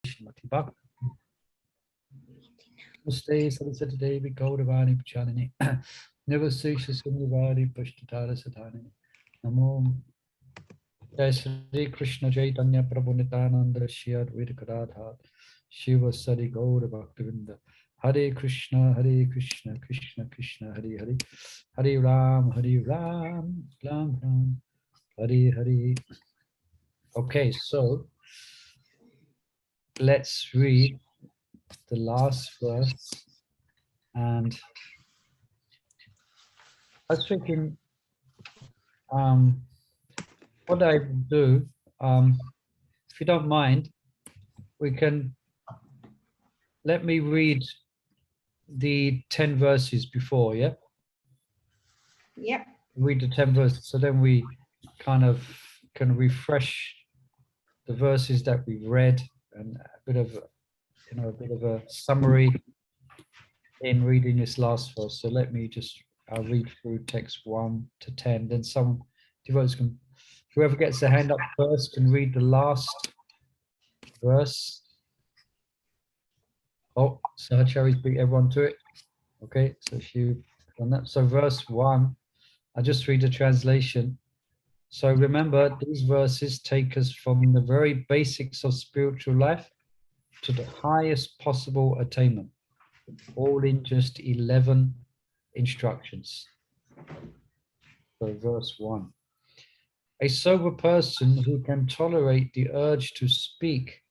Śrīmatī Bhakti. Namaste Saraswati Devi Gauravani Pachanini Nivasisha Sundari Pashtatara Sadhanini Namo Jai Sri Krishna Caitanya Prabhu Nityananda Shri Advaita Gadadhar Shiva Sari Gaura Bhaktivinode Hare Krishna Krishna Krishna Hare Hare Hare Ram Ram Ram Hare Hare. Okay, so let's read the last verse, and I was thinking what I do, if you don't mind, we can let me read the 10 verses before, yeah? Yeah. Read the 10 verses, so then we kind of can refresh the verses that we've read, and a bit of a summary in reading this last verse. So let me just, I'll read through text 1 to 10, then some devotees can, whoever gets their hand up first can read the last verse. Oh, Sahachari's beat everyone to it. Okay, so if you've done that. So verse 1, I just read the translation. So remember, these verses take us from the very basics of spiritual life to the highest possible attainment, all in just 11 instructions. So verse 1. A sober person who can tolerate the urge to speak,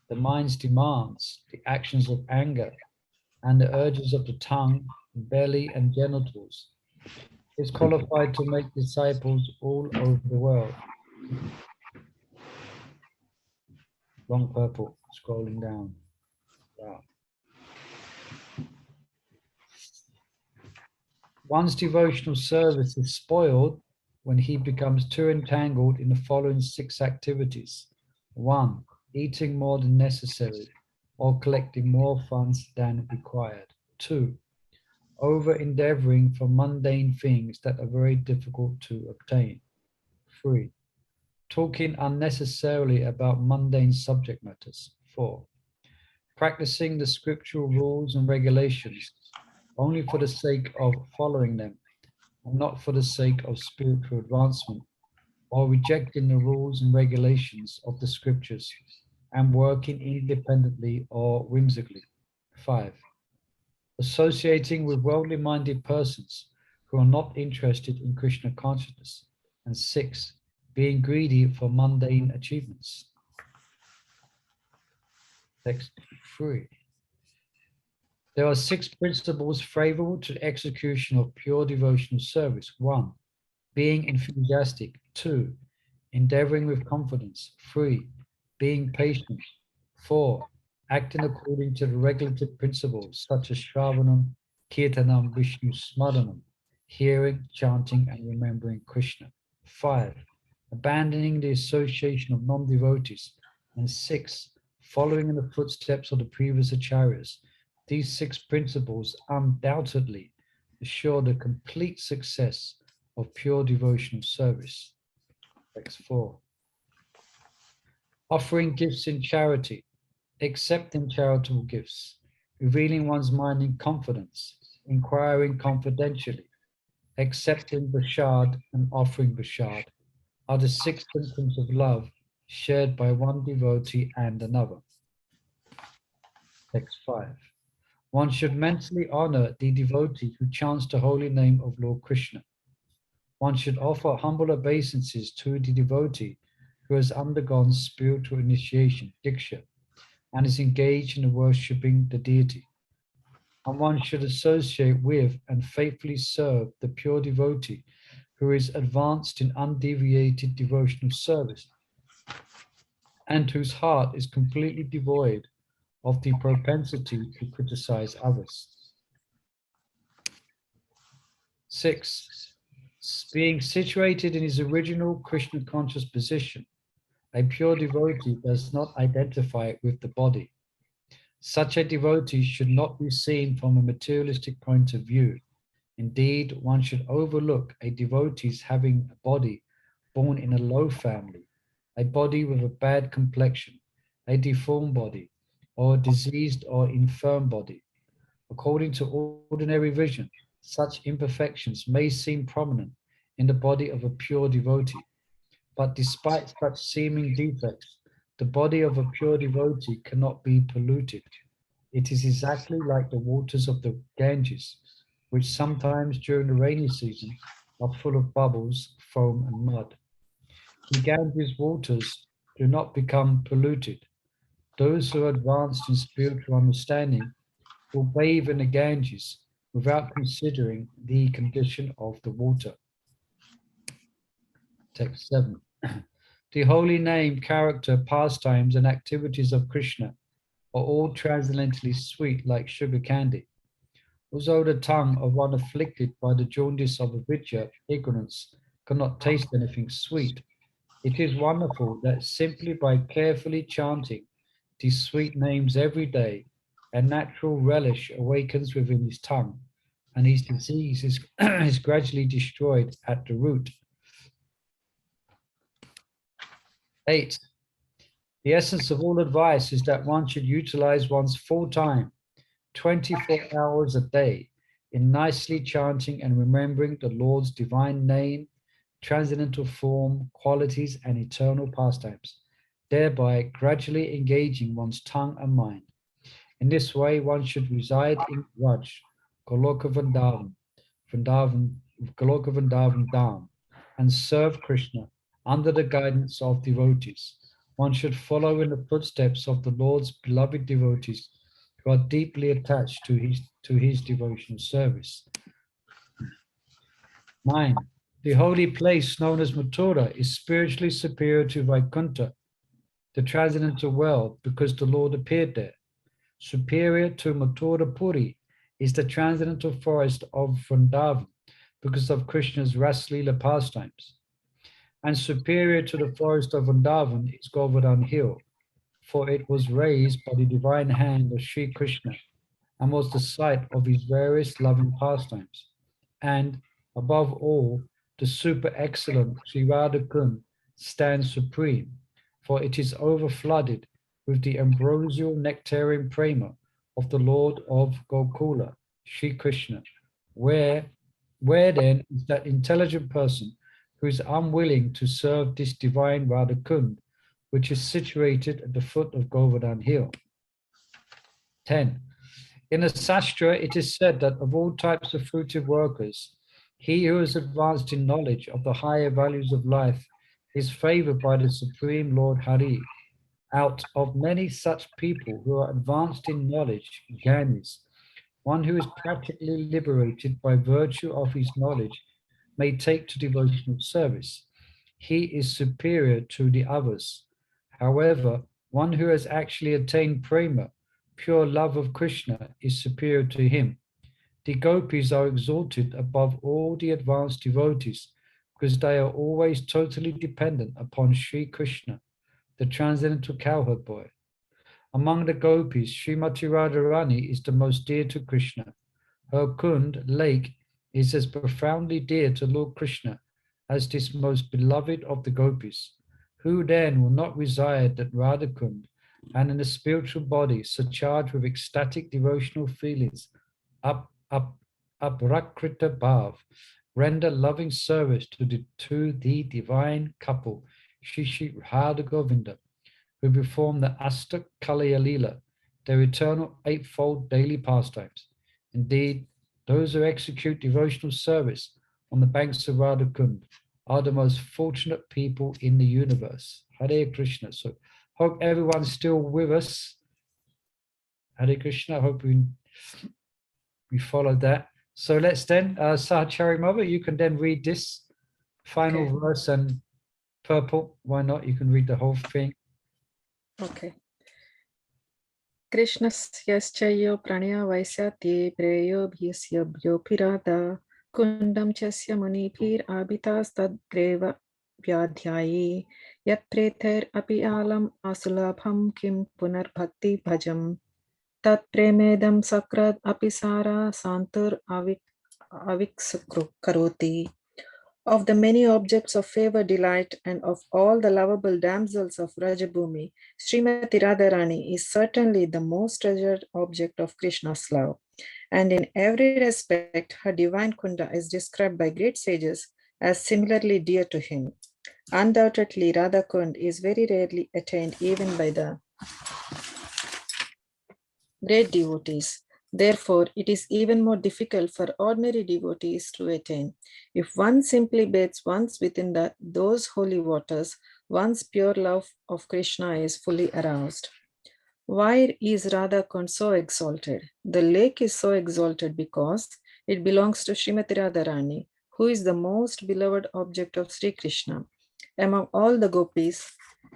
the mind's demands, the actions of anger, and the urges of the tongue, belly, and genitals, is qualified to make disciples all over the world. Long purple, scrolling down. Wow. One's devotional service is spoiled when he becomes too entangled in the following 6 activities. 1, eating more than necessary or collecting more funds than required. 2, over-endeavoring for mundane things that are very difficult to obtain. 3, talking unnecessarily about mundane subject matters. 4, practicing the scriptural rules and regulations only for the sake of following them, and not for the sake of spiritual advancement, or rejecting the rules and regulations of the scriptures and working independently or whimsically. 5, associating with worldly-minded persons who are not interested in Krishna consciousness. And 6, being greedy for mundane achievements. Text 3. There are 6 principles favorable to the execution of pure devotional service. 1, being enthusiastic. 2, endeavoring with confidence. 3, being patient. 4, acting according to the regulative principles such as Shravanam, Kirtanam, Vishnu Smaranam, hearing, chanting, and remembering Krishna. 5, abandoning the association of non-devotees. And 6, following in the footsteps of the previous acharyas. These 6 principles undoubtedly assure the complete success of pure devotional service. Text 4. Offering gifts in charity, accepting charitable gifts, revealing one's mind in confidence, inquiring confidentially, accepting prasad and offering prasad are the 6 symptoms of love shared by one devotee and another. Text 5. One should mentally honor the devotee who chants the holy name of Lord Krishna. One should offer humble obeisances to the devotee who has undergone spiritual initiation, diksha, and is engaged in worshipping the deity. And one should associate with and faithfully serve the pure devotee who is advanced in undeviated devotional service and whose heart is completely devoid of the propensity to criticize others. 6, being situated in his original Krishna conscious position, a pure devotee does not identify with the body. Such a devotee should not be seen from a materialistic point of view. Indeed, one should overlook a devotee's having a body born in a low family, a body with a bad complexion, a deformed body, or a diseased or infirm body. According to ordinary vision, such imperfections may seem prominent in the body of a pure devotee. But despite such seeming defects, the body of a pure devotee cannot be polluted. It is exactly like the waters of the Ganges, which sometimes during the rainy season are full of bubbles, foam, and mud. The Ganges waters do not become polluted. Those who are advanced in spiritual understanding will bathe in the Ganges without considering the condition of the water. Text 7. The holy name, character, pastimes, and activities of Krishna are all transcendently sweet like sugar candy. Although the tongue of one afflicted by the jaundice of avidya, ignorance, cannot taste anything sweet, it is wonderful that simply by carefully chanting these sweet names every day, a natural relish awakens within his tongue, and his disease is gradually destroyed at the root. 8. The essence of all advice is that one should utilize one's full time, 24 hours a day, in nicely chanting and remembering the Lord's divine name, transcendental form, qualities, and eternal pastimes, thereby gradually engaging one's tongue and mind. In this way, one should reside in Raj, Goloka Vrindavan, Goloka Vrindavan Dham, and serve Krishna under the guidance of devotees. One should follow in the footsteps of the Lord's beloved devotees who are deeply attached to his devotional service. 9. The holy place known as Mathura is spiritually superior to Vaikuntha, the transcendental world, because the Lord appeared there. Superior to Mathura Puri is the transcendental forest of Vrindavan, because of Krishna's Raslila pastimes. And superior to the forest of Vrindavan is Govardhan Hill, for it was raised by the divine hand of Sri Krishna and was the site of his various loving pastimes. And above all, the super excellent Sri Radhā-kuṇḍa stands supreme, for it is overflooded with the ambrosial nectarian prema of the Lord of Gokula, Sri Krishna. Where then is that intelligent person who is unwilling to serve this divine Radha-kuṇḍa, which is situated at the foot of Govardhan Hill? 10. In the Sastra, it is said that of all types of fruitive workers, he who is advanced in knowledge of the higher values of life is favored by the Supreme Lord Hari. Out of many such people who are advanced in knowledge, Gyanis, one who is practically liberated by virtue of his knowledge may take to devotional service. He is superior to the others. However, one who has actually attained prema, pure love of Krishna, is superior to him. The gopīs are exalted above all the advanced devotees because they are always totally dependent upon Sri Krishna, the transcendental cowherd boy. Among the gopīs, Śrīmatī Rādhārāṇī is the most dear to Krishna. Her Kund, lake, is as profoundly dear to Lord Krishna as this most beloved of the gopīs. Who then will not reside at Radha-kuṇḍa and in the spiritual body surcharged with ecstatic devotional feelings, aprakrita bhav, render loving service to the divine couple, Shri Radha Govinda, who perform the Astak Kalaya Leela, their eternal eightfold daily pastimes. Indeed, those who execute devotional service on the banks of Radha-kuṇḍa are the most fortunate people in the universe. Hare Krishna. So, hope everyone's still with us. Hare Krishna. I hope we followed that. So let's then, Sahachari Mother, you can then read this final verse and purport. Why not? You can read the whole thing. Okay. Krishnasyaschayyo pranaya vaisatye preyo bhyasya bhyopirada kundam chasya munipir abitas tadgreva vyadhyayi yat preter api alam asulabham kim punar bhakti bhajam tat premedam sakrad api sara santur aviksukru karoti. Of the many objects of favor, delight, and of all the lovable damsels of Rajabhumi, Śrīmatī Rādhārāṇī is certainly the most treasured object of Krishna's love. And in every respect, her divine Kunda is described by great sages as similarly dear to him. Undoubtedly, Radha-kuṇḍa is very rarely attained even by the great devotees. Therefore, it is even more difficult for ordinary devotees to attain. If one simply bathes once within those holy waters, one's pure love of Krishna is fully aroused. Why is Radha-kuṇḍa so exalted? The lake is so exalted because it belongs to Śrīmatī Rādhārāṇī, who is the most beloved object of Sri Krishna. Among all the gopīs,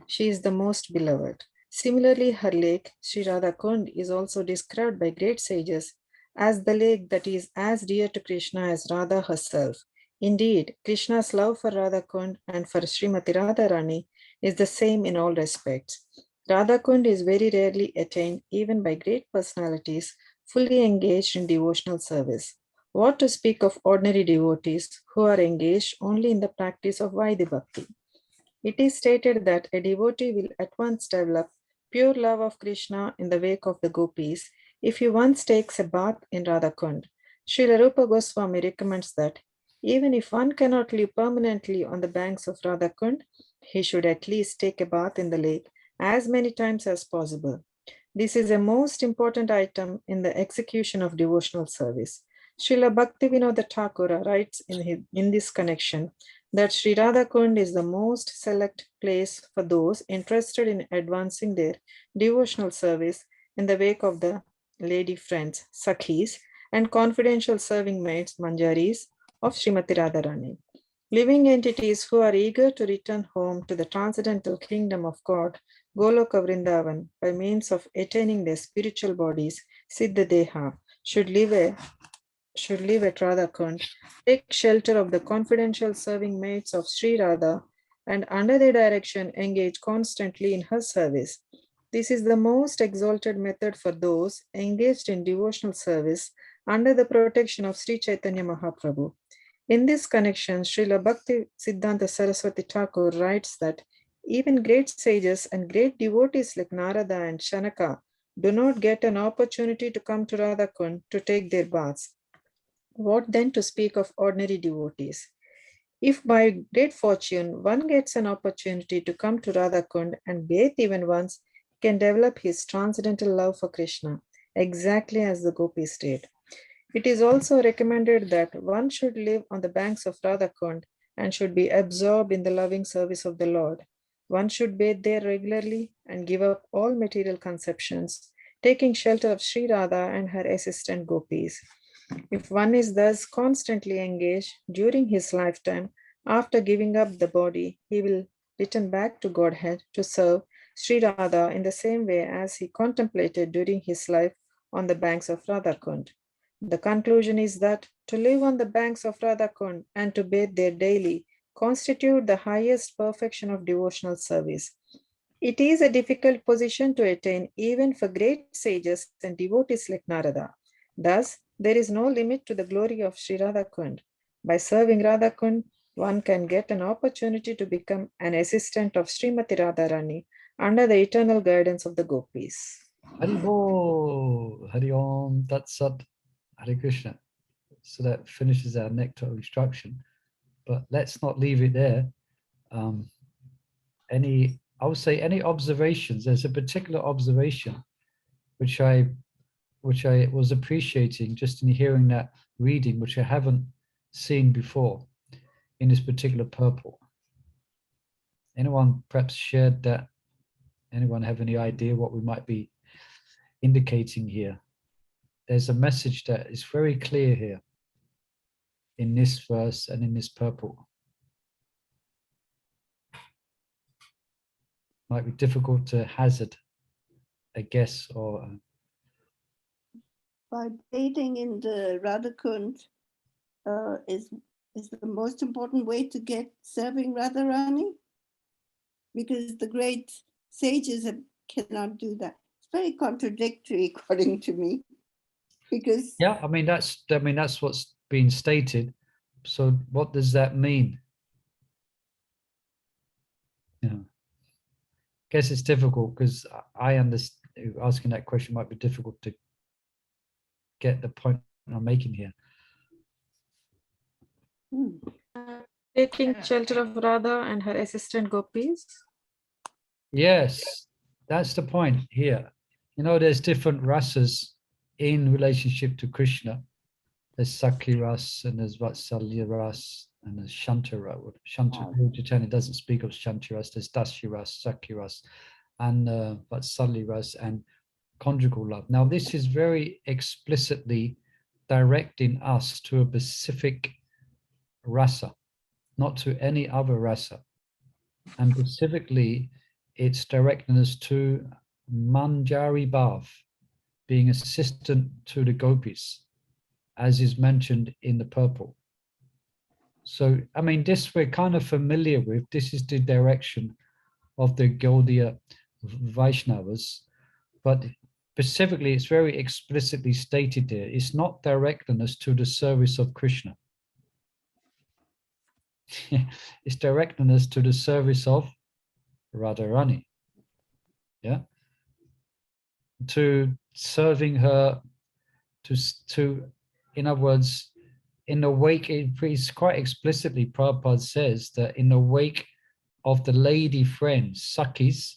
she is the most beloved. Similarly, her lake, Sri Radha-kuṇḍa, is also described by great sages as the lake that is as dear to Krishna as Radha herself. Indeed, Krishna's love for Radha-kuṇḍa and for Śrīmatī Rādhārāṇī is the same in all respects. Radha-kuṇḍa is very rarely attained even by great personalities fully engaged in devotional service. What to speak of ordinary devotees who are engaged only in the practice of Vaidhi Bhakti? It is stated that a devotee will at once develop pure love of Krishna in the wake of the gopīs if he once takes a bath in Radha-kuṇḍa. Srila Rupa Goswami recommends that even if one cannot live permanently on the banks of Radha-kuṇḍa, he should at least take a bath in the lake as many times as possible. This is a most important item in the execution of devotional service. Srila Bhaktivinode Thakur writes in this connection that Sri Radha-kuṇḍa is the most select place for those interested in advancing their devotional service in the wake of the lady friends, Sakhis, and confidential serving maids, Manjaris, of Śrīmatī Rādhārāṇī. Living entities who are eager to return home to the transcendental kingdom of God, Goloka Vrindavan, by means of attaining their spiritual bodies, Siddha Deha, should live at Radha-kuṇḍa, take shelter of the confidential serving maids of Sri Radha, and under their direction engage constantly in her service. This is the most exalted method for those engaged in devotional service under the protection of Sri Caitanya Mahaprabhu. In this connection, Srila Bhakti Siddhanta Saraswati Thakur writes that even great sages and great devotees like Narada and Shanaka do not get an opportunity to come to Radha-kuṇḍa to take their baths. What then to speak of ordinary devotees? If by great fortune one gets an opportunity to come to Radha-kuṇḍa and bathe even once, he can develop his transcendental love for Krishna, exactly as the gopīs did. It is also recommended that one should live on the banks of Radha-kuṇḍa and should be absorbed in the loving service of the Lord. One should bathe there regularly and give up all material conceptions, taking shelter of Sri Radha and her assistant gopīs. If one is thus constantly engaged during his lifetime, after giving up the body, he will return back to Godhead to serve Sri Radha in the same way as he contemplated during his life on the banks of Radha-kuṇḍa. The conclusion is that to live on the banks of Radha-kuṇḍa and to bathe there daily constitute the highest perfection of devotional service. It is a difficult position to attain even for great sages and devotees like Narada. Thus, there is no limit to the glory of Sri Radha-kuṇḍa. By serving Radha-kuṇḍa, one can get an opportunity to become an assistant of Śrīmatī Rādhārāṇī under the eternal guidance of the gopīs. Hari Bo, Hari Om, Tat Sat, Hare Krishna. So that finishes our Nectar of Instruction. But let's not leave it there. I would say any observations. There's a particular observation which I was appreciating just in hearing that reading, which I haven't seen before in this particular purport. Anyone perhaps shared that? Anyone have any idea what we might be indicating here? There's a message that is very clear here in this verse and in this purport. Might be difficult to hazard a guess or By bathing in the Radha-kuṇḍa is the most important way to get serving Radharani, because the great sages cannot do that. It's very contradictory, according to me, because yeah, I mean that's what's being stated. So what does that mean? Guess it's difficult because I understand asking that question might be difficult to get the point I'm making here. Taking shelter of Radha and her assistant gopis. Yes, that's the point here. There's different rasas in relationship to Krishna. There's Sakhi ras and there's Vatsalya ras and there's Shanta ras. Chaitanya doesn't speak of Shanta ras. There's Dashi ras, Sakhi ras, and Vatsalya ras and conjugal love. Now, this is very explicitly directing us to a specific rasa, not to any other rasa. And specifically, it's directing us to Manjari Bhav, being assistant to the gopis, as is mentioned in the purport. So, I mean, this we're kind of familiar with. This is the direction of the Gaudiya Vaishnavas, but specifically, it's very explicitly stated there. It's not directing us to the service of Krishna. It's directing us to the service of Radharani. Yeah, to serving her, to in other words, in the wake, it's quite explicitly, Prabhupada says that in the wake of the lady friends, Sakhis,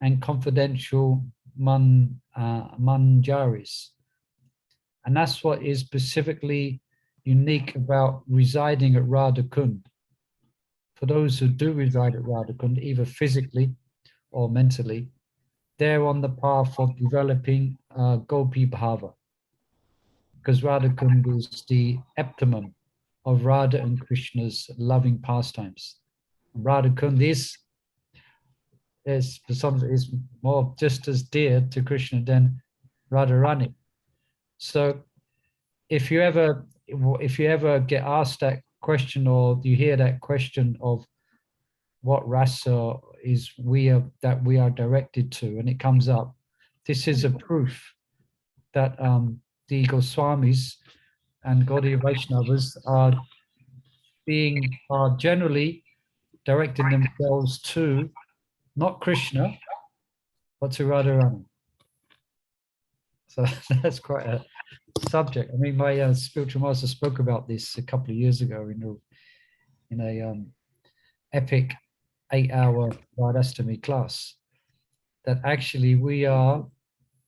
and confidential manjaris. And that's what is specifically unique about residing at Radha-kuṇḍa. For those who do reside at Radha-kuṇḍa, either physically or mentally, they're on the path of developing Gopi Bhava. Because Radha-kuṇḍa is the optimum of Radha and Krishna's loving pastimes. Radha-kuṇḍa is more just as dear to Krishna than Radharani. So if you ever get asked that question, or you hear that question of what rasa is that we are directed to, and it comes up, this is a proof that the Goswamis and Gaudiya Vaishnavas are generally directing themselves to not Krishna, but to Radharani. So that's quite a subject. I mean, my spiritual master spoke about this a couple of years ago in a epic 8-hour Radhastami class, that actually we are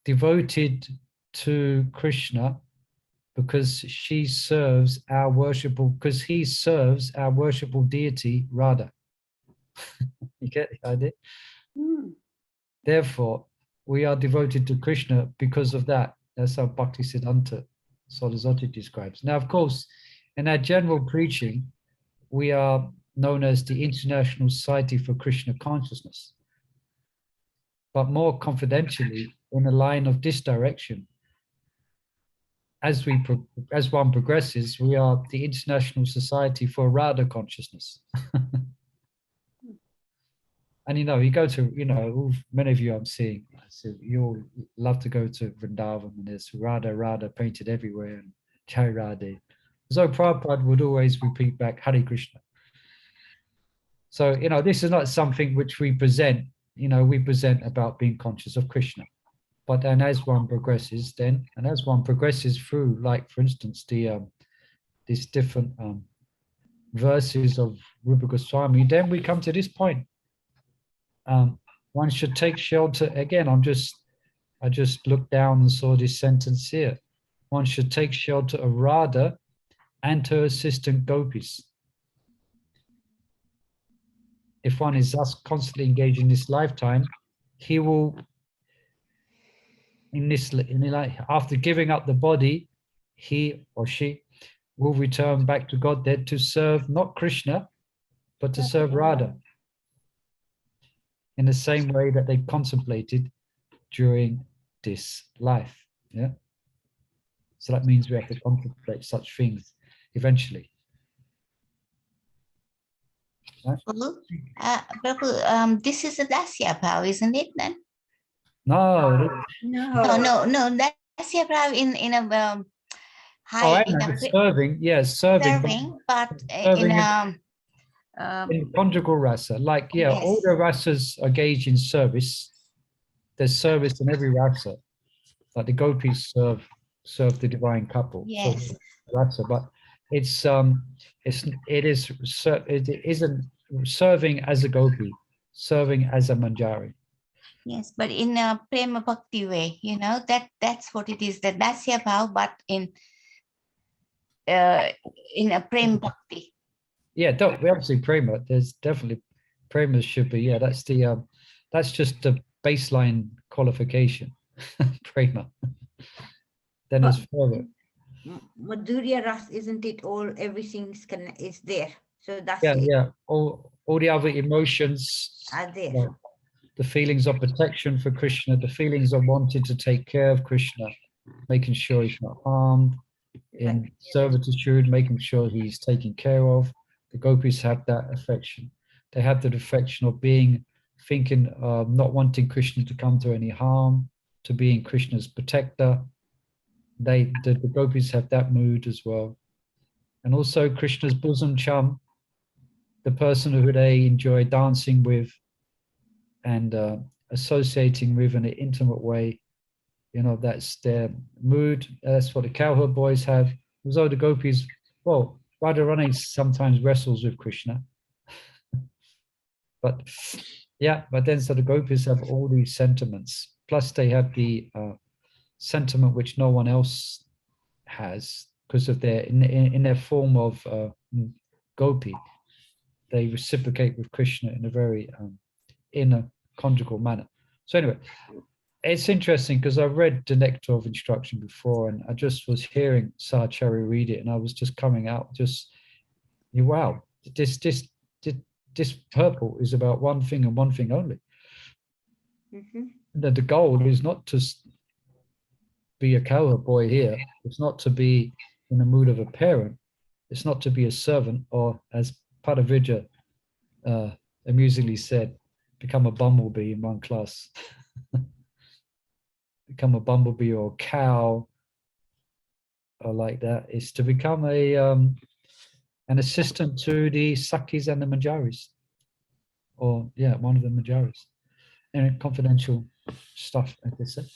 devoted to Krishna because he serves our worshipful deity Radha. You get the idea? Therefore, we are devoted to Krishna because of that. That's how Bhaktisiddhanta Saraswati describes. Now, of course, in our general preaching, we are known as the International Society for Krishna Consciousness. But more confidentially, in the line of this direction, as one progresses, we are the International Society for Radha Consciousness. And you go to, many of you I'm seeing, so you all love to go to Vrindavan, and there's Radha painted everywhere, and Jai Radhe. So Prabhupada would always repeat back, Hare Krishna. So, this is not something which we present, we present about being conscious of Krishna. But then as one progresses through, like, for instance, these different verses of Rupa Goswami, then we come to this point. One should take shelter, again, I just looked down and saw this sentence here. One should take shelter of Radha and her assistant gopis. If one is thus constantly engaged in this lifetime, he will, after giving up the body, he or she will return back to Godhead to serve not Krishna, but to serve Radha, in the same way that they contemplated during this life. Yeah. So that means we have to contemplate such things eventually. Right? Prabhu, this is a Dasya Bhav, isn't it then? No. No. Dasya Bhav in a high I know, serving, yes, serving, but serving in in conjugal rasa, like, yeah, all yes. the rasas are engaged in service. There's service in every rasa, like the gopis serve the divine couple. Yes. So rasa, but it isn't serving as a gopi, serving as a manjari. Yes, but in a prema bhakti way, you know, that's what it is, the dasya bhav, but in a prema bhakti. Yeah, we obviously prema. There's definitely prema should be. Yeah, that's just the baseline qualification. Prema. Then there's further. Madhurya Ras, isn't it all? Everything is there. So that's Yeah, it. yeah. All the other emotions Are there. like the feelings of protection for Krishna, the feelings of wanting to take care of Krishna, making sure he's not harmed, in servitude, making sure he's taken care of. The gopis have that affection. They have the affection of thinking, not wanting Krishna to come to any harm, to being Krishna's protector. The gopis have that mood as well. And also Krishna's bosom chum, the person who they enjoy dancing with and associating with in an intimate way. You know, that's their mood. That's what the cowherd boys have. Although the gopis, well, Radharani sometimes wrestles with Krishna. But yeah, but then so the gopis have all these sentiments. Plus they have the sentiment which no one else has because of their, in their form of gopi. They reciprocate with Krishna in a very inner conjugal manner. So anyway, it's interesting because I've read the Nectar of Instruction before, and I just was hearing Sahacharya read it, and I was just coming out, wow, this purport is about one thing and one thing only. That the goal is not to be a cowherd boy here. It's not to be in the mood of a parent. It's not to be a servant, or as Padavija amusingly said, become a bumblebee in one class. Become a bumblebee or a cow or like that. It's to become an assistant to the Sakis and the Manjaris. Or yeah, one of the Manjaris. And confidential stuff, like they said.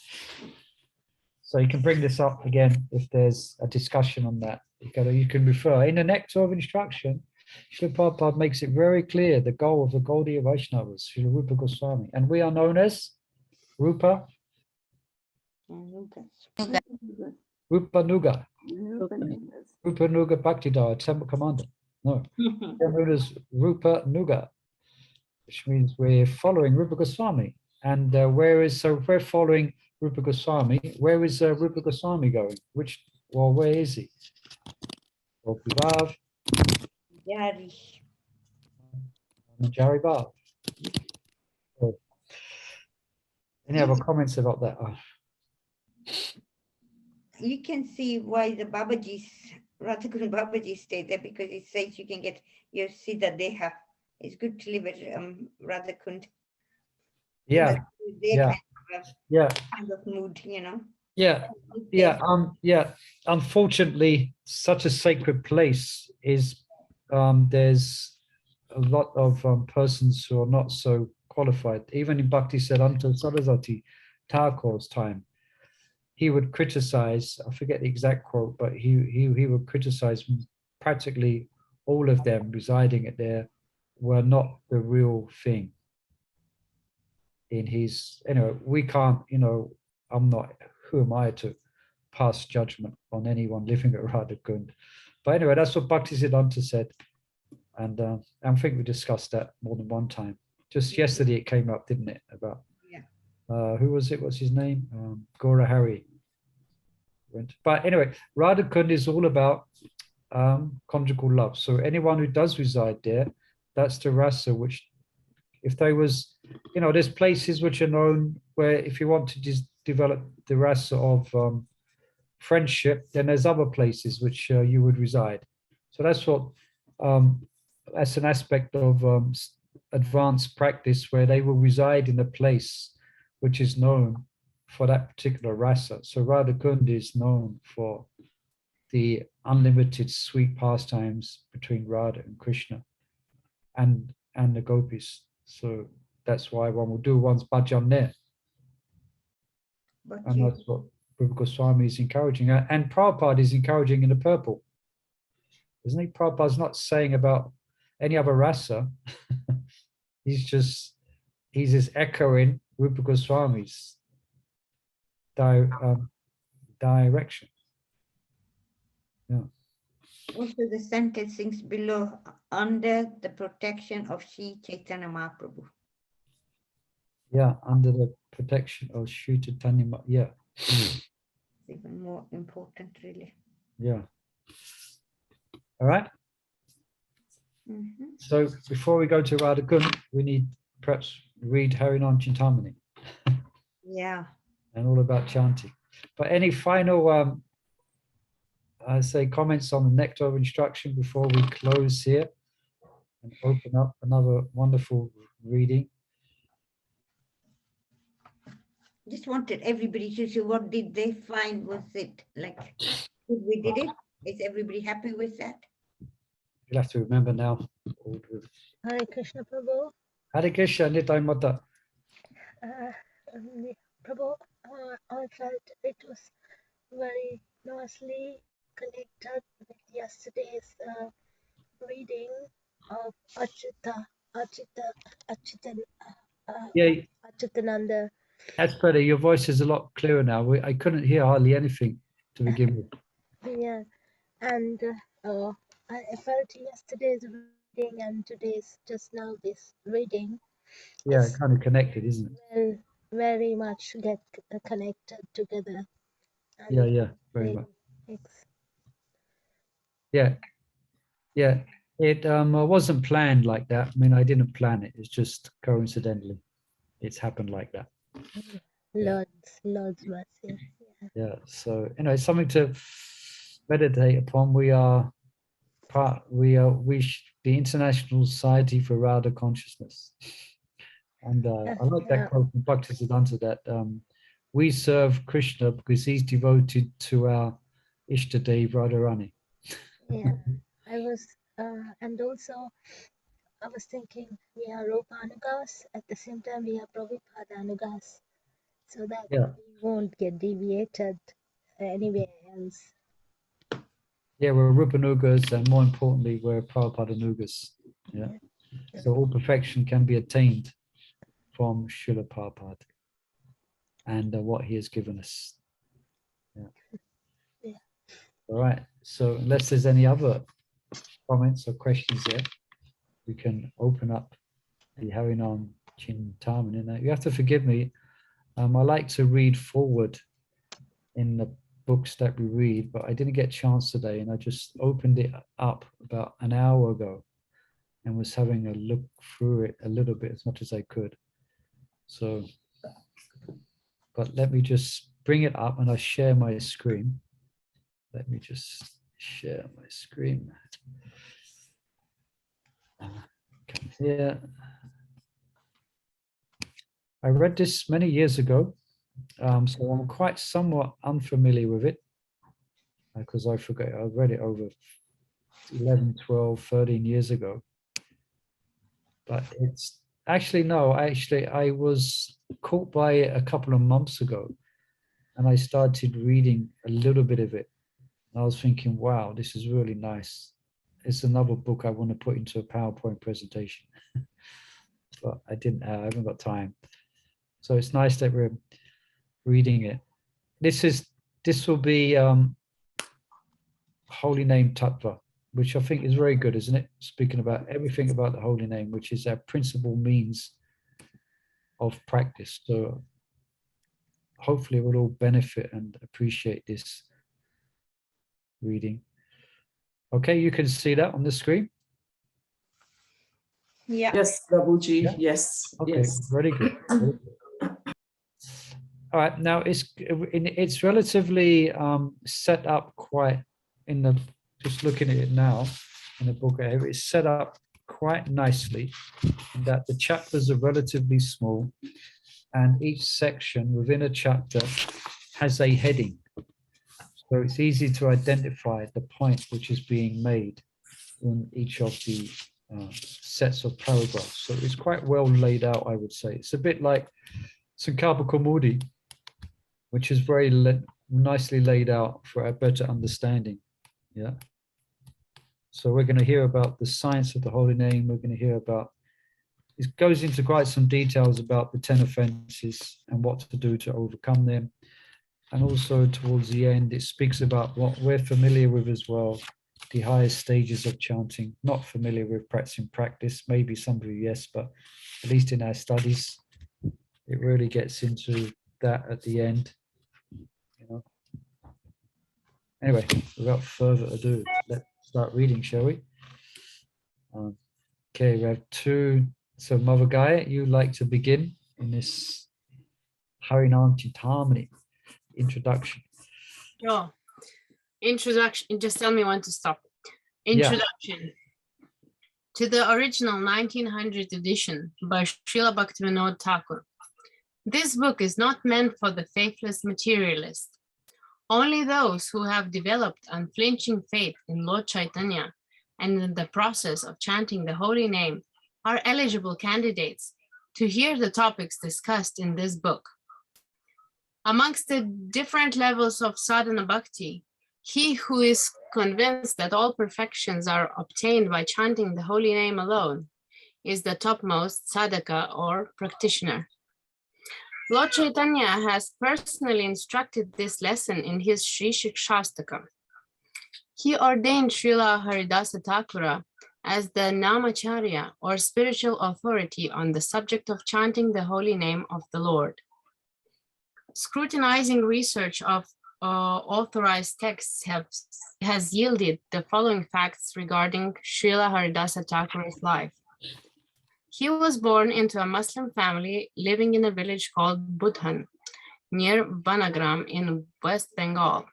So you can bring this up again if there's a discussion on that. You can refer. In the Nectar of Instruction, Srila Prabhupada makes it very clear the goal of the Gaudiya Vaishnavas, Srila Rupa Goswami. And we are known as Rupa Nuga. Rupa Nuga Bhaktidara, Temple Commander. No, we're known as Rupa Nuga, which means we're following Rupa Goswami. And so if we're following Rupa Goswami, where is Rupa Goswami going? Where is he? Vav. Manjari Vav. So, any other comments about that? You can see why the Babaji's, Radha-kuṇḍa Babaji stayed there, because it says you see that they have, it's good to live at Radha-kuṇḍa. Yeah. Kind of mood, you know. Yeah. Unfortunately, such a sacred place is there's a lot of persons who are not so qualified. Even in Bhaktisiddhanta Saraswati Thakur's time, he would criticize, I forget the exact quote, but he would criticize practically all of them residing at there were not the real thing. In his, anyway, we can't, who am I to pass judgment on anyone living at Radha-kuṇḍa? But anyway, that's what Bhaktisiddhanta said. And I think we discussed that more than one time. Just yesterday it came up, didn't it? About who was it? What's his name? Gora Hari. But anyway, Radha-kuṇḍa is all about conjugal love. So anyone who does reside there, that's the rasa, which if there was, there's places which are known where if you want to just develop the rasa of friendship, then there's other places which you would reside. So that's what, that's an aspect of advanced practice where they will reside in a place which is known for that particular rasa. So Radha-kuṇḍa is known for the unlimited sweet pastimes between Radha and Krishna and the gopis. So that's why one will do one's bhajan there. But And you, that's what Rupa Goswami is encouraging. And Prabhupada is encouraging in the purple. Isn't he? Prabhupada's not saying about any other rasa. he's just echoing Rupa Goswami's direction. Yeah. also the sentencings below, under the protection of Sri Chaitanya Mahaprabhu. Yeah, under the protection of Sri Chaitanya. Yeah. It's even more important, really. Yeah. All right. Mhm. So before we go to Radha-kuṇḍa, we need perhaps read Harinam Cintamani Yeah. and all about chanting. But any final, I say, comments on the Nectar of Instruction before we close here and open up another wonderful reading? Just wanted everybody to see what did they find. Was it like good we did it? Is everybody happy with that? You'll have to remember now. Hare Krishna Prabhu. Hare Krishna, Nitai Mata. Prabhu, I felt it was very nicely connected with yesterday's reading of Yeah, Achyutananda. that's better. Your voice is a lot clearer now. I couldn't hear hardly anything to begin with. Yeah, and I felt yesterday's reading and today's just now this reading. Yeah, is kind of connected, isn't it? very much get connected together. And Yeah, very much. it's Yeah. It wasn't planned like that. I mean, I didn't plan it. It's just coincidentally, it's happened like that. Lord's mercy. Yeah. So it's something to meditate upon. The International Society for Radha Consciousness, and I like that quote from Bhaktisiddhanta that we serve Krishna because he's devoted to our Ishtadev Radharani. Yeah, I was, and also I was thinking we are Rupa Anugas, at the same time we are Prabhupada Anugas, so that we won't get deviated anywhere else. Yeah, we're Rupanugas, and more importantly, we're Prabhupada-nugas. Yeah. So all perfection can be attained from Srila Prabhupada and what he has given us. Yeah. All right. So unless there's any other comments or questions there, we can open up the Harinam Cintamani. Now, you have to forgive me. I like to read forward in the books that we read, but I didn't get a chance today, and I just opened it up about an hour ago and was having a look through it a little bit as much as I could. So, but let me just bring it up and I share my screen. Let me just share my screen. Come here. I read this many years ago, so I'm quite somewhat unfamiliar with it because I forget, I read it over 11, 12, 13 years ago. But it's actually, no, I was caught by it a couple of months ago and I started reading a little bit of it. And I was thinking, wow, this is really nice. It's another book I want to put into a PowerPoint presentation. But I haven't got time. So it's nice that we're reading it. This will be Holy Name Tattva, which I think is very good, isn't it? Speaking about everything about the Holy Name, which is our principal means of practice. So hopefully we'll all benefit and appreciate this reading. Okay, you can see that on the screen? Yeah. Yes, Prabhuji, yes. Okay, yes. very good. All right, now it's relatively set up quite just looking at it now in the book, it's set up quite nicely in that the chapters are relatively small and each section within a chapter has a heading. So it's easy to identify the point which is being made in each of the sets of paragraphs. So it's quite well laid out, I would say. It's a bit like Sankapa Kaumudi, which is very nicely laid out for a better understanding. Yeah. So we're going to hear about the science of the holy name. We're going to hear about, it goes into quite some details about the 10 offenses and what to do to overcome them. And also towards the end, it speaks about what we're familiar with as well, the highest stages of chanting. Not familiar with practicing practice, maybe some of you, yes, but at least in our studies, it really gets into that at the end. You know. Anyway, without further ado, let's start reading, shall we? Okay, we have two. So Mother Gaia, you'd like to begin in this Harinam Cintamani introduction. Oh, introduction. Just tell me when to stop. Introduction to the original 1900 edition by Srila Bhaktivinode Thakur. This book is not meant for the faithless materialist. Only those who have developed unflinching faith in Lord Caitanya and in the process of chanting the holy name are eligible candidates to hear the topics discussed in this book. Amongst the different levels of sadhana bhakti, he who is convinced that all perfections are obtained by chanting the holy name alone is the topmost sadhaka or practitioner. Lord Caitanya has personally instructed this lesson in his Sri Shikshastaka. He ordained Srila Haridas Thakura as the Namacharya or spiritual authority on the subject of chanting the holy name of the Lord. Scrutinizing research of authorized texts has yielded the following facts regarding Srila Haridasa Thakur's life. He was born into a Muslim family living in a village called Budhan, near Banagram in West Bengal.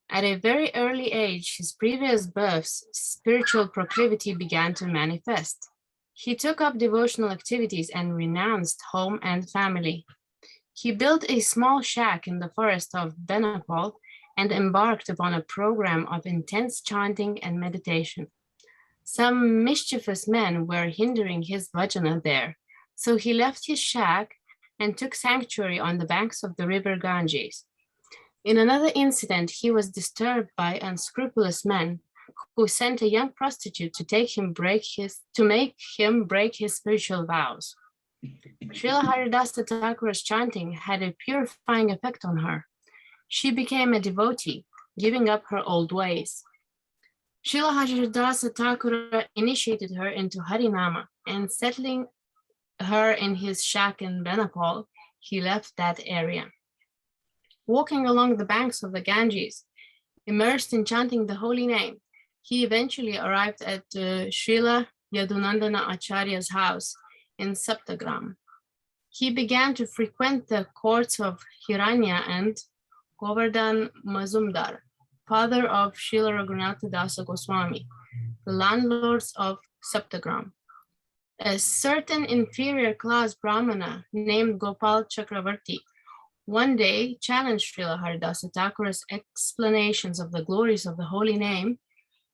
At a very early age, his previous birth's spiritual proclivity began to manifest. He took up devotional activities and renounced home and family. He built a small shack in the forest of Benapol and embarked upon a program of intense chanting and meditation. Some mischievous men were hindering his bhajana there, so he left his shack and took sanctuary on the banks of the river Ganges. In another incident, he was disturbed by unscrupulous men who sent a young prostitute to make him break his spiritual vows. Srila Haridasa Thakur's chanting had a purifying effect on her. She became a devotee, giving up her old ways. Srila Haridasa Thakur initiated her into Harinama, and settling her in his shack in Benapol, he left that area. Walking along the banks of the Ganges, immersed in chanting the holy name, he eventually arrived at Srila Yadunandana Acharya's house in Saptagram. He began to frequent the courts of Hiranya and Govardhan Mazumdar, father of Srila Raghunatha Dasa Goswami, the landlords of Saptagram. A certain inferior class Brahmana named Gopal Chakravarti one day challenged Srila Haridasa Thakur's explanations of the glories of the holy name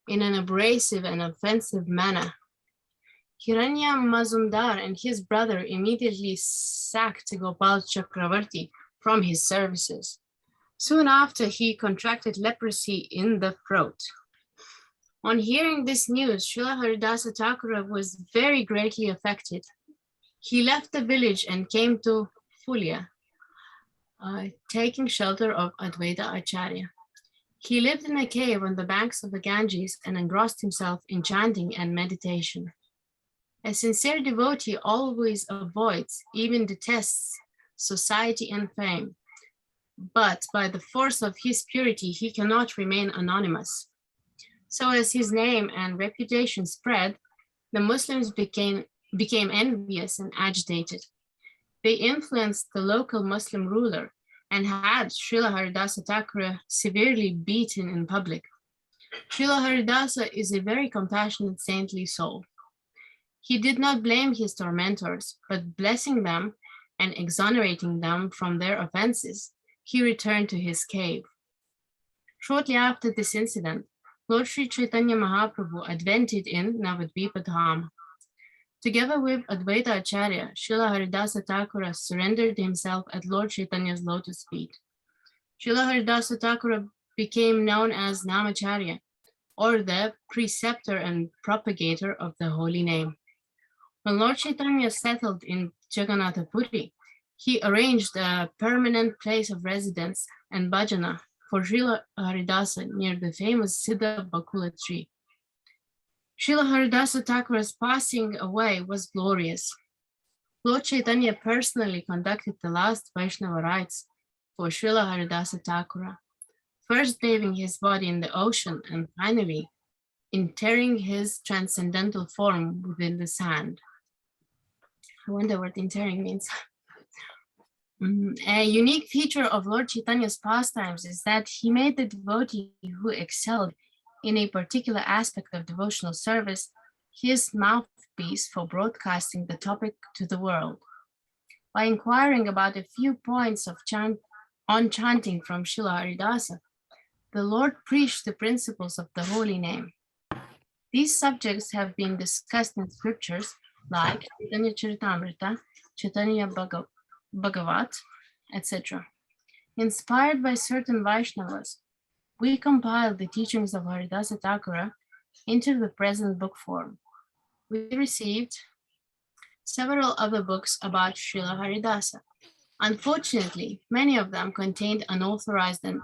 in an abrasive and offensive manner. Hiranya Mazumdar and his brother immediately sacked Gopal Chakravarti from his services. Soon after, he contracted leprosy in the throat. On hearing this news, Srila Haridasa Thakur was very greatly affected. He left the village and came to Fulia, taking shelter of Advaita Acharya. He lived in a cave on the banks of the Ganges and engrossed himself in chanting and meditation. A sincere devotee always avoids, even detests, society and fame. But by the force of his purity, he cannot remain anonymous. So as his name and reputation spread, the Muslims became envious and agitated. They influenced the local Muslim ruler and had Srila Haridasa Thakur severely beaten in public. Srila Haridasa is a very compassionate, saintly soul. He did not blame his tormentors, but blessing them and exonerating them from their offenses, he returned to his cave. Shortly after this incident, Lord Sri Chaitanya Mahaprabhu advented in Navadvipa Dham. Together with Advaita Acharya, Srila Haridasa Thakur surrendered himself at Lord Chaitanya's lotus feet. Srila Haridasa Thakur became known as Namacharya, or the preceptor and propagator of the holy name. When Lord Chaitanya settled in Jagannath Puri, he arranged a permanent place of residence and bhajana for Srila Haridasa near the famous Siddha Bakula tree. Srila Haridasa Thakur's passing away was glorious. Lord Chaitanya personally conducted the last Vaishnava rites for Srila Haridasa Thakur, first bathing his body in the ocean and finally interring his transcendental form within the sand. I wonder what interring means. A unique feature of Lord Chaitanya's pastimes is that he made the devotee who excelled in a particular aspect of devotional service his mouthpiece for broadcasting the topic to the world. By inquiring about a few points of chanting from Srila Haridasa, the Lord preached the principles of the holy name. These subjects have been discussed in scriptures like Chaitanya Charitamrita, Chaitanya Bhagavat, etc. Inspired by certain Vaishnavas, we compiled the teachings of Haridasa Thakur into the present book form. We received several other books about Srila Haridasa. Unfortunately, many of them contained unauthorized and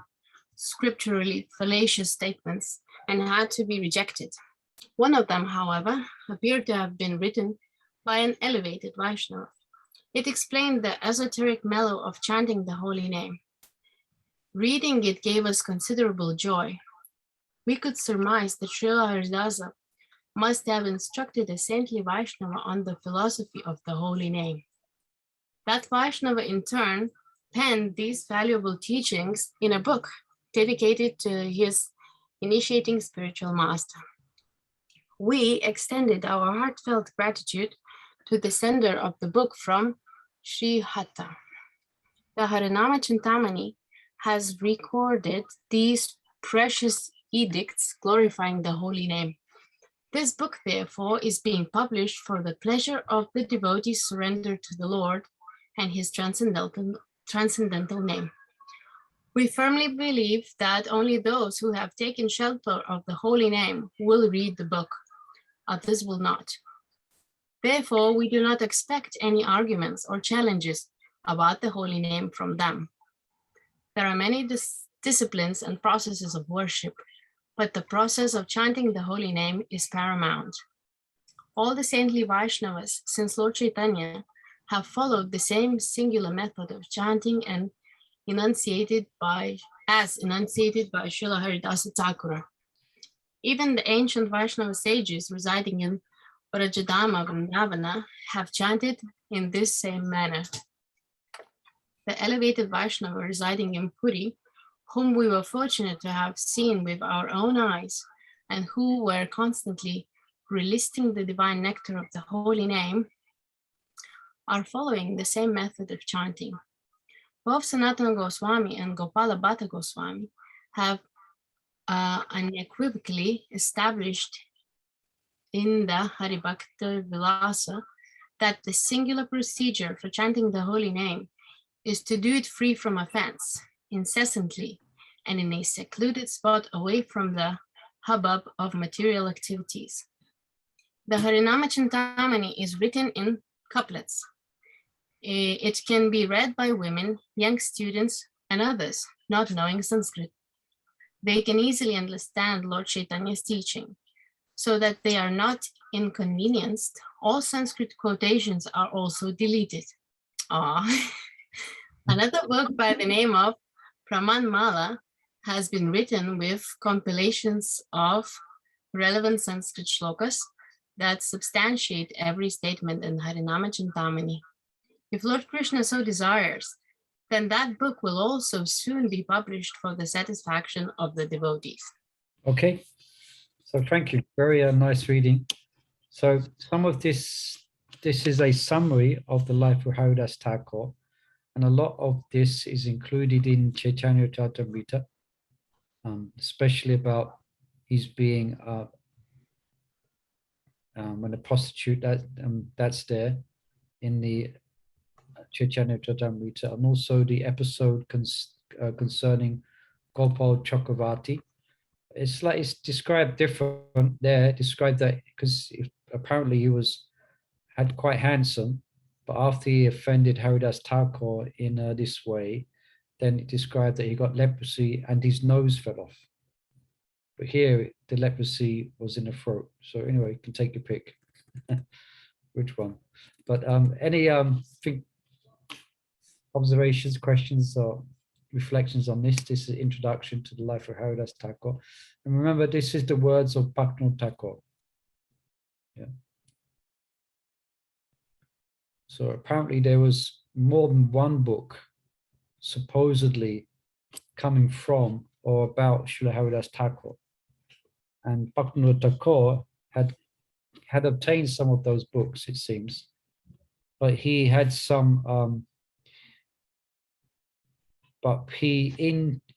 scripturally fallacious statements and had to be rejected. One of them, however, appeared to have been written by an elevated Vaishnava. It explained the esoteric mellow of chanting the holy name. Reading it gave us considerable joy. We could surmise that Srila Haridasa must have instructed a saintly Vaishnava on the philosophy of the holy name. That Vaishnava in turn penned these valuable teachings in a book dedicated to his initiating spiritual master. We extended our heartfelt gratitude to the sender of the book from Sri Hatta. The Harinama Cintamani has recorded these precious edicts glorifying the holy name. This book, therefore, is being published for the pleasure of the devotees surrendered to the Lord and his transcendental name. We firmly believe that only those who have taken shelter of the holy name will read the book. Others will not. Therefore, we do not expect any arguments or challenges about the holy name from them. There are many disciplines and processes of worship, but the process of chanting the holy name is paramount. All the saintly Vaishnavas since Lord Chaitanya have followed the same singular method of chanting and enunciated by Srila Haridasa Thakur. Even the ancient Vaishnava sages residing in Vrajadama Vrindavana have chanted in this same manner. The elevated Vaishnava residing in Puri, whom we were fortunate to have seen with our own eyes and who were constantly relisting the divine nectar of the holy name, are following the same method of chanting. Both Sanatana Goswami and Gopala Bhatta Goswami have unequivocally established in the Haribhakta Vilasa that the singular procedure for chanting the holy name is to do it free from offense, incessantly, and in a secluded spot away from the hubbub of material activities. The Harinama Cintamani is written in couplets. It can be read by women, young students, and others not knowing Sanskrit. They can easily understand Lord Chaitanya's teaching. So that they are not inconvenienced, all Sanskrit quotations are also deleted. Another book by the name of Praman Mala has been written with compilations of relevant Sanskrit shlokas that substantiate every statement in Harinama Cintamani. If Lord Krishna so desires, then that book will also soon be published for the satisfaction of the devotees. Okay, so thank you. Very nice reading. So some of this is a summary of the life of Haridas Thakur, and a lot of this is included in Caitanya Charitamrita. especially about his being when a prostitute that's there in the Caitanya Charitamrita, and also the episode concerning Gopal Chakravarti. It's like it's described different there. Described that because apparently he had quite handsome, but after he offended Haridas Thakur in this way, then it described that he got leprosy and his nose fell off. But here the leprosy was in the throat. So anyway, you can take your pick, which one. But any observations, questions, or reflections on this? This is an introduction to the life of Haridas Thakur. And remember, this is the words of Bhaktivinode Thakur. Yeah. So apparently there was more than one book supposedly coming from or about Srila Haridas Thakur. And Bhaktivinode Thakur had obtained some of those books, it seems, but he had some but he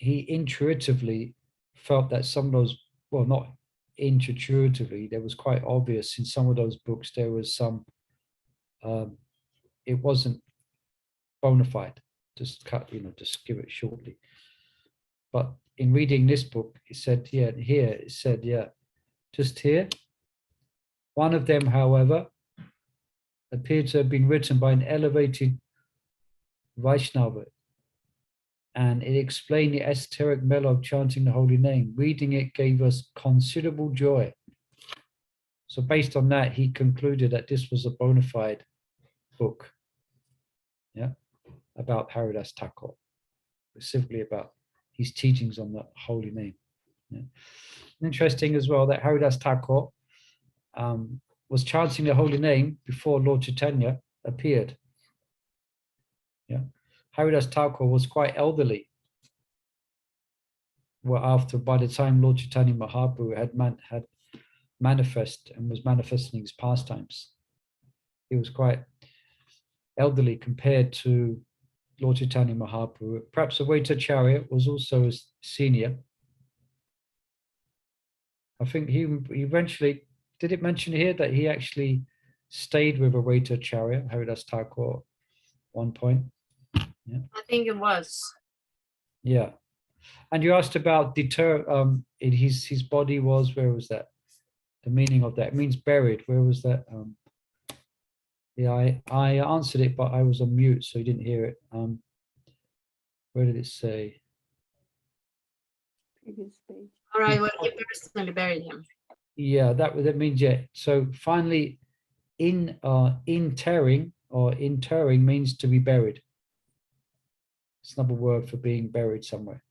intuitively felt that some of those, well, not intuitively, there was quite obvious in some of those books there was some it wasn't bona fide. Just give it shortly. But in reading this book, it said, yeah, here it said, yeah, just here. One of them, however, appeared to have been written by an elevated Vaishnava, and it explained the esoteric mellow of chanting the holy name. Reading it gave us considerable joy. So based on that, he concluded that this was a bona fide book, yeah, about Haridas Thakur, specifically about his teachings on the holy name. Yeah. Interesting as well that Haridas Thakur was chanting the holy name before Lord Chaitanya appeared. Yeah, Haridas Thakur was quite elderly. Well, by the time Lord Chaitanya Mahaprabhu had manifest and was manifesting his pastimes, he was quite elderly compared to Lord Chaitanya Mahaprabhu. Perhaps Advaitacharya was also a senior. I think he eventually, did it mention here that he actually stayed with Advaitacharya, Haridas Thakur, at one point? Yeah. I think it was. Yeah. And you asked about his body was, where was that? The meaning of that, it means buried. Where was that? Yeah, I answered it, but I was on mute, so you didn't hear it. Where did it say? All right, well, he personally buried him. Yeah, that means, yeah. So finally, interring means to be buried. It's another word for being buried somewhere.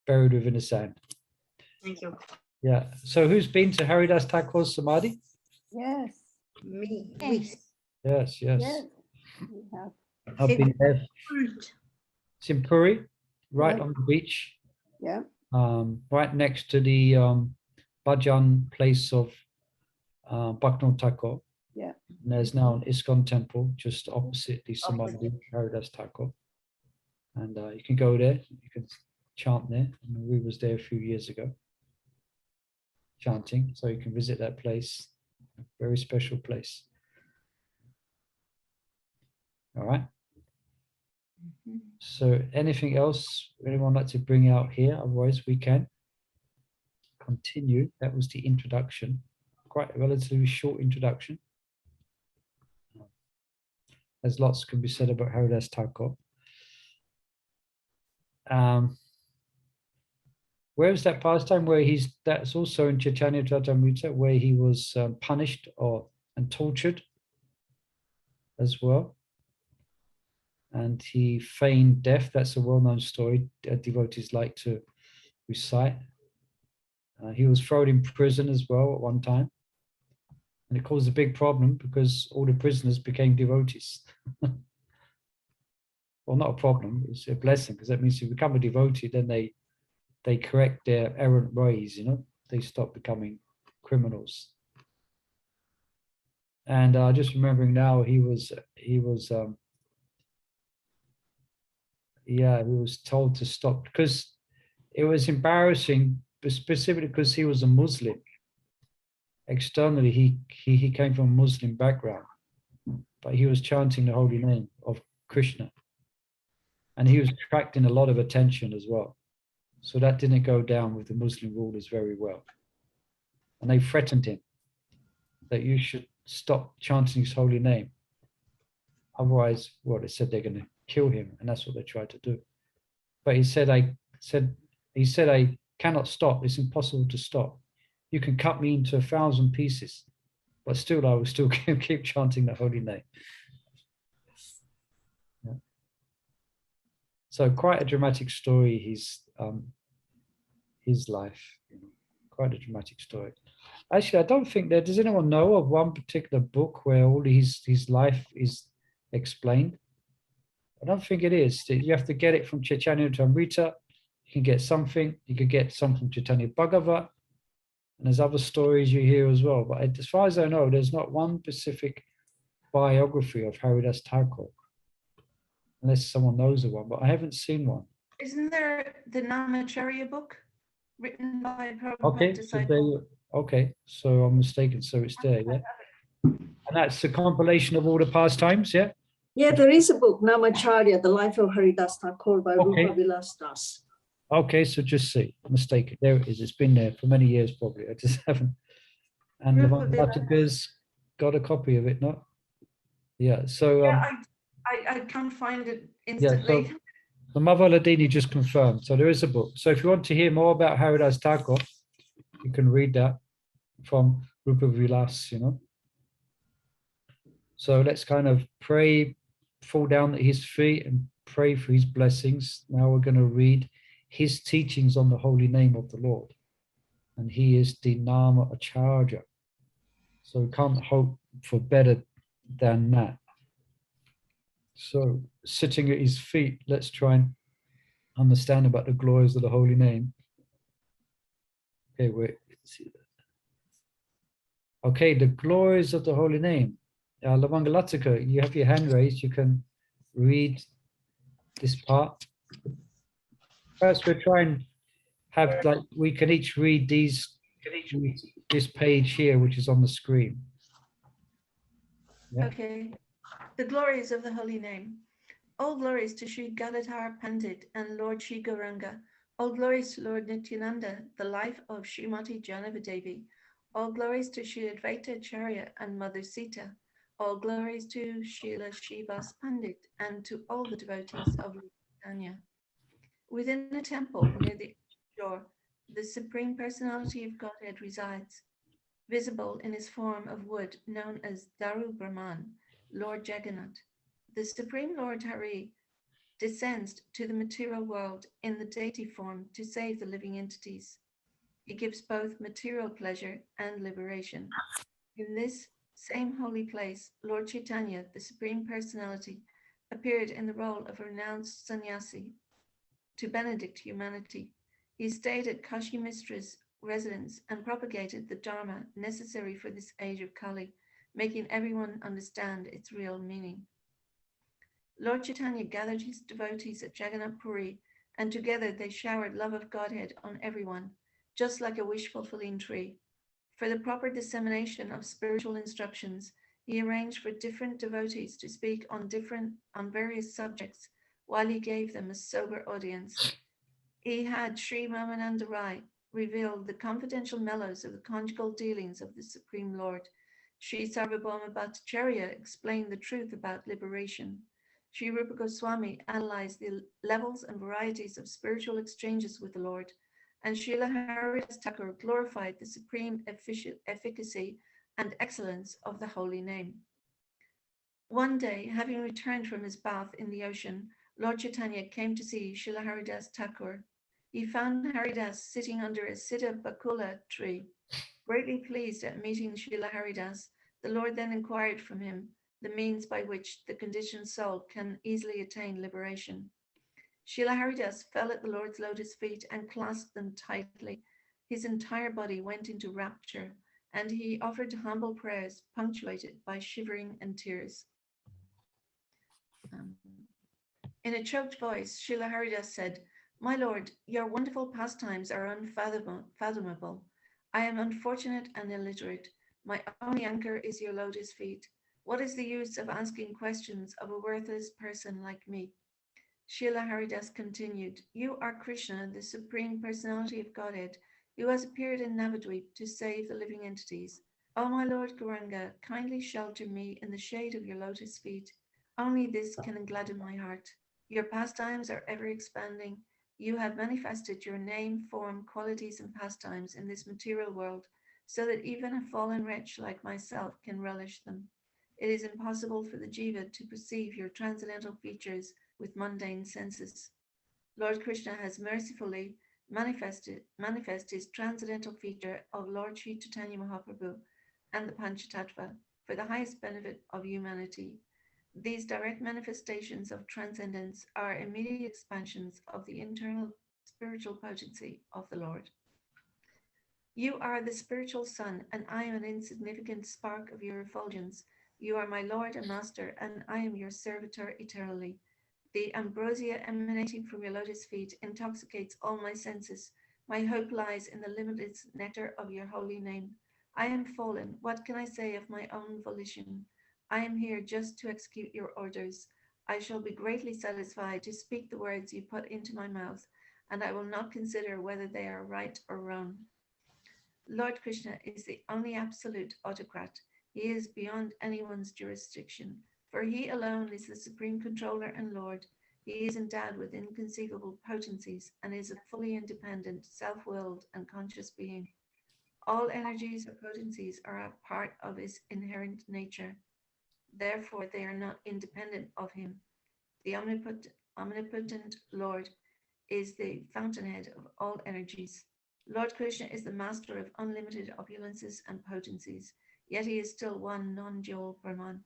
Buried within the sand. Thank you. Yeah. So who's been to Haridas Thakur's Samadhi? Yes. Me. Yes, yes. Yes. We have. I've been there. It's in Puri, right on the beach. Yeah. Right next to the bhajan place of Bhaktivinode Thakur. Yeah. And there's now an ISKCON temple just opposite the Samadhi, Haridas Thakur. And you can go there, you can chant there. We was there a few years ago, chanting, so you can visit that place. Very special place. All right. So anything else anyone like to bring out here? Otherwise we can continue. That was the introduction. Quite a relatively short introduction. As lots can be said about Haridas Thakur. Where is that pastime where that's also in Caitanya Charitamrita, where he was punished and tortured as well. And he feigned death. That's a well-known story. Devotees like to recite. He was thrown in prison as well at one time. And it caused a big problem because all the prisoners became devotees. Well, not a problem, it's a blessing, because that means if you become a devotee, then they correct their errant ways, they stop becoming criminals. And just remembering now, he was told to stop because it was embarrassing, but specifically because he was a Muslim. Externally, he came from a Muslim background, but he was chanting the holy name of Krishna. And he was attracting a lot of attention as well. So that didn't go down with the Muslim rulers very well. And they threatened him that you should stop chanting his holy name. Otherwise, well, they said they're going to kill him, and that's what they tried to do. But he said, I cannot stop. It's impossible to stop. You can cut me into 1,000 pieces, but still, I will still keep chanting the holy name. Yeah. So quite a dramatic story. His life, quite a dramatic story. Actually, I don't think does anyone know of one particular book where all his life is explained? I don't think it is. You have to get it from Caitanya Charitamrita. You can get something. You could get some from Chaitanya Bhagavat. And there's other stories you hear as well. But as far as I know, there's not one specific biography of Haridas Thakur, unless someone knows of one, but I haven't seen one. Isn't there the Namacharya book written by Prabhupada's Okay, disciple? So I'm mistaken. So it's there, yeah? And that's a compilation of all the pastimes, yeah? Yeah, there is a book, Namacharya, The Life of Haridas Thakur by Rupa Vilas Das. Okay, so just see, mistaken. There it is. It's been there for many years, probably. I just haven't. And the Lavangala's got a copy of it, no? Yeah, so... yeah, I can't find it instantly. Yeah, so the Mother Ladini just confirmed. So there is a book. So if you want to hear more about Haridas Thakur, you can read that from Rupa Vilas, So let's kind of pray, fall down at his feet and pray for his blessings. Now we're going to read his teachings on the holy name of the Lord. And he is the Nama Acharya. So we can't hope for better than that. So sitting at his feet, let's try and understand about the glories of the holy name. Okay, wait. Okay, the glories of the holy name. Lavangalatika, you have your hand raised. You can read this part. First, we'll try and have we can each read this page here, which is on the screen. Yeah. Okay. The glories of the holy name. All glories to Sri Gadadhar Pandit and Lord Sri Gauranga. All glories to Lord Nityananda, the life of Śrīmatī Janavadevi. All glories to Sri Advaita Acharya and Mother Sita. All glories to Srila Srivas Pandit and to all the devotees of Lord Caitanya. Within a temple near the shore, the Supreme Personality of Godhead resides, visible in his form of wood known as Daru Brahman, Lord Jagannath. The Supreme Lord Hari descends to the material world in the deity form to save the living entities. He gives both material pleasure and liberation. In this same holy place, Lord Chaitanya, the Supreme Personality, appeared in the role of a renounced sannyasi to benedict humanity. He stayed at Kashi Mistra's residence and propagated the Dharma necessary for this age of Kali, making everyone understand its real meaning. Lord Chaitanya gathered his devotees at Jagannath Puri, and together they showered love of Godhead on everyone, just like a wish-fulfilling tree. For the proper dissemination of spiritual instructions, he arranged for different devotees to speak on various subjects while he gave them a sober audience. He had Sri Ramananda Rai reveal the confidential mellows of the conjugal dealings of the Supreme Lord. Sri Sarvabhauma Bhattacharya explained the truth about liberation. Sri Rupa Goswami analyzed the levels and varieties of spiritual exchanges with the Lord, and Srila Haridas Thakur glorified the supreme efficacy and excellence of the holy name. One day, having returned from his bath in the ocean, Lord Chaitanya came to see Srila Haridas Thakur. He found Haridas sitting under a Siddha Bakula tree. Greatly pleased at meeting Srila Haridas, the Lord then inquired from him the means by which the conditioned soul can easily attain liberation. Srila Haridas fell at the Lord's lotus feet and clasped them tightly. His entire body went into rapture, and he offered humble prayers punctuated by shivering and tears. In a choked voice, Srila Haridas said, My Lord, your wonderful pastimes are unfathomable. I am unfortunate and illiterate. My only anchor is your lotus feet. What is the use of asking questions of a worthless person like me? Srila Haridas continued, you are Krishna, the Supreme Personality of Godhead, who has appeared in Navadvip to save the living entities. O my Lord Gauranga, kindly shelter me in the shade of your lotus feet. Only this can gladden my heart. Your pastimes are ever expanding. You have manifested your name, form, qualities, and pastimes in this material world, so that even a fallen wretch like myself can relish them. It is impossible for the jiva to perceive your transcendental features with mundane senses. Lord Krishna has mercifully manifest his transcendental feature of Lord Sri Caitanya Mahaprabhu and the Panchatattva for the highest benefit of humanity. These direct manifestations of transcendence are immediate expansions of the internal spiritual potency of the Lord. You are the spiritual sun, and I am an insignificant spark of your effulgence. You are my Lord and Master, and I am your servitor eternally. The ambrosia emanating from your lotus feet intoxicates all my senses. My hope lies in the limitless nectar of your holy name. I am fallen. What can I say of my own volition? I am here just to execute your orders. I shall be greatly satisfied to speak the words you put into my mouth, and I will not consider whether they are right or wrong. Lord Krishna is the only absolute autocrat. He is beyond anyone's jurisdiction, for he alone is the supreme controller and Lord. He is endowed with inconceivable potencies and is a fully independent, self-willed, and conscious being. All energies or potencies are a part of his inherent nature. Therefore, they are not independent of him. The omnipotent Lord is the fountainhead of all energies. Lord Krishna is the master of unlimited opulences and potencies, yet he is still one non-dual Brahman.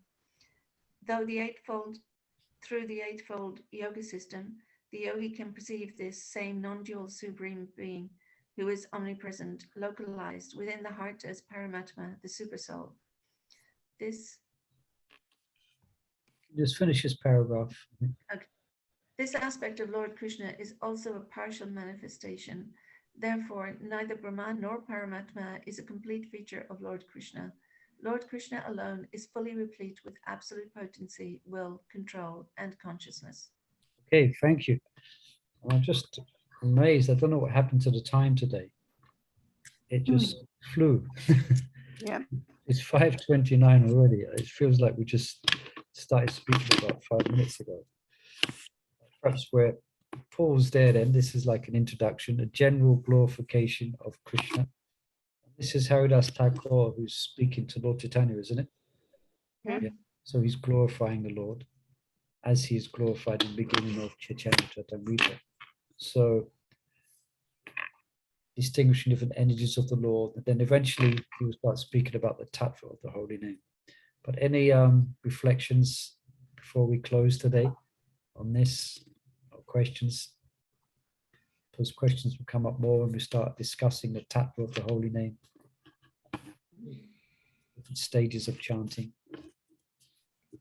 Through the eightfold yoga system, the yogi can perceive this same non-dual supreme being who is omnipresent, localized within the heart as Paramatma, the Supersoul. Just finish this paragraph. Okay. This aspect of Lord Krishna is also a partial manifestation. Therefore, neither Brahman nor Paramatma is a complete feature of Lord Krishna. Lord Krishna alone is fully replete with absolute potency, will, control, and consciousness. Okay, thank you. I'm just amazed. I don't know what happened to the time today. It just flew. Yeah. It's 5:29 already. It feels like we just started speaking about 5 minutes ago. Perhaps we're pause there then. This is like an introduction, a general glorification of Krishna. This is Haridas Thakur who's speaking to Lord Chaitanya, isn't it? Yeah. So he's glorifying the Lord as he is glorified in the beginning of Chaitanya Charitamrita. So distinguishing different energies of the Lord, and then eventually he will start speaking about the tattva of the holy name. But any reflections before we close today on this, or questions? Those questions will come up more when we start discussing the tattva of the holy name, different stages of chanting.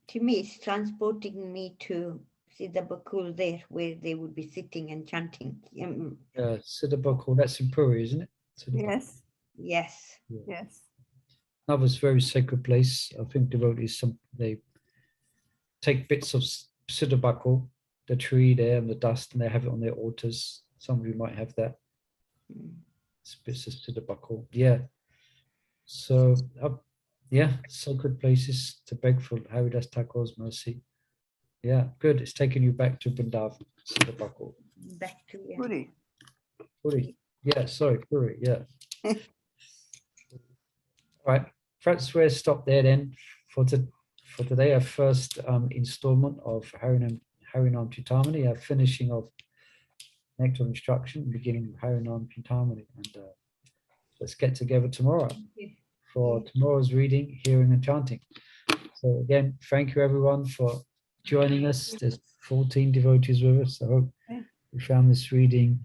To me, it's transporting me to Siddha Bakul there, where they would be sitting and chanting. Siddha Bakul, that's in Puri, isn't it? Yes. Yes. Yeah. Yes. Another very sacred place. I think devotees, they take bits of Siddha Bakul, the tree there and the dust, and they have it on their altars. Some of you might have that. It's bits of Siddha Bakul. Yeah. So, yeah, sacred places to beg for Haridas Thakur's mercy. Yeah, good. It's taking you back to Vrindavan, Siddha Bakul. Back to Puri. Puri. Yeah, sorry, Puri. Yeah. All right. Perhaps we'll stop there then for today. Our first installment of Harinam Cintamani, our finishing of Nectar of Instruction, beginning of Harinam Cintamani. And let's get together tomorrow for tomorrow's reading, hearing, and chanting. So again, thank you everyone for joining us. There's 14 devotees with us. I hope you found this reading.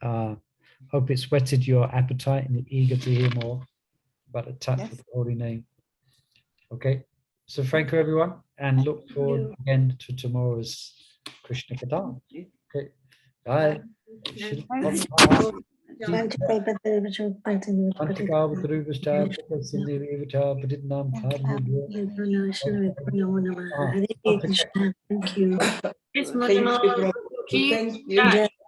Hope it's whetted your appetite and you're eager to hear more about the tattva of the holy name. Okay, so thank you everyone, and look forward again to tomorrow's Krishna Katha. Okay, bye. Thank you.